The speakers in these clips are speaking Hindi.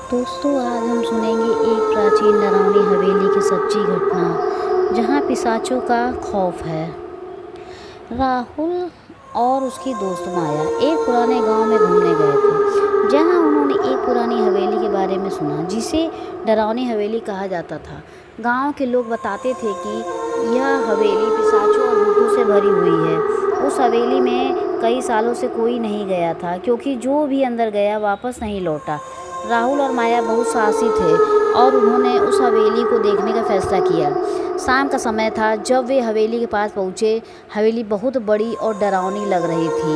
दोस्तों, आज हम सुनेंगे एक प्राचीन डरावनी हवेली की सच्ची घटना जहां पिशाचों का खौफ है। राहुल और उसकी दोस्त माया एक पुराने गांव में घूमने गए थे, जहां उन्होंने एक पुरानी हवेली के बारे में सुना जिसे डरावनी हवेली कहा जाता था। गांव के लोग बताते थे कि यह हवेली पिशाचों और भूतों से भरी हुई है। उस हवेली में कई सालों से कोई नहीं गया था, क्योंकि जो भी अंदर गया वापस नहीं लौटा। राहुल और माया बहुत साहसी थे और उन्होंने उस हवेली को देखने का फैसला किया। शाम का समय था जब वे हवेली के पास पहुँचे। हवेली बहुत बड़ी और डरावनी लग रही थी।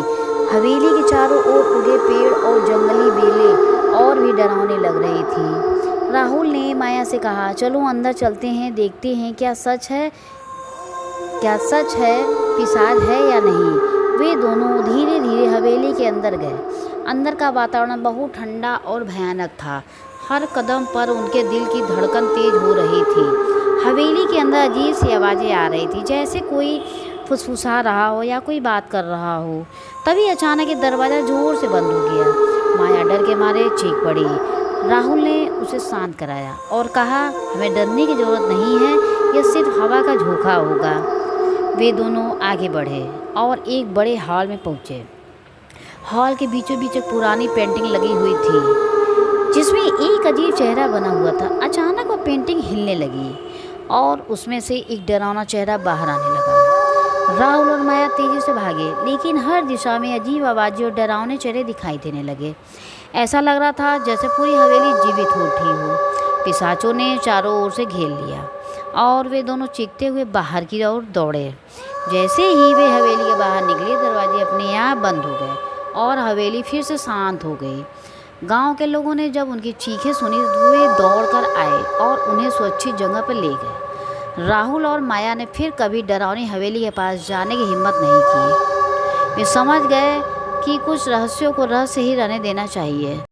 हवेली के चारों ओर उगे पेड़ और जंगली बेलें और भी डरावनी लग रही थी। राहुल ने माया से कहा, चलो अंदर चलते हैं, देखते हैं क्या सच है पिशाच है या नहीं। वे दोनों धीरे धीरे हवेली के अंदर गए। अंदर का वातावरण बहुत ठंडा और भयानक था। हर कदम पर उनके दिल की धड़कन तेज हो रही थी। हवेली के अंदर अजीब सी आवाज़ें आ रही थी, जैसे कोई फुसफुसा रहा हो या कोई बात कर रहा हो। तभी अचानक एक दरवाज़ा जोर से बंद हो गया। माया डर के मारे चीख पड़ी। राहुल ने उसे शांत कराया और कहा, हमें डरने की ज़रूरत नहीं है, यह सिर्फ हवा का झोंका होगा। वे दोनों आगे बढ़े और एक बड़े हॉल में पहुँचे। हॉल के बीचों बीच एक पुरानी पेंटिंग लगी हुई थी, जिसमें एक अजीब चेहरा बना हुआ था। अचानक वह पेंटिंग हिलने लगी और उसमें से एक डरावना चेहरा बाहर आने लगा। राहुल और माया तेजी से भागे, लेकिन हर दिशा में अजीब आवाज़ें और डरावने चेहरे दिखाई देने लगे। ऐसा लग रहा था जैसे पूरी हवेली जीवित हो उठी हो। पिशाचों ने चारों ओर से घेर लिया और वे दोनों चीखते हुए बाहर की ओर दौड़े। जैसे ही वे हवेली के बाहर निकले, दरवाजे अपने आप बंद हो गए और हवेली फिर से शांत हो गई। गांव के लोगों ने जब उनकी चीखें सुनी तो वे दौड़कर आए और उन्हें सुरक्षित जगह पर ले गए। राहुल और माया ने फिर कभी डरावनी हवेली के पास जाने की हिम्मत नहीं की। वे समझ गए कि कुछ रहस्यों को रहस्य ही रहने देना चाहिए।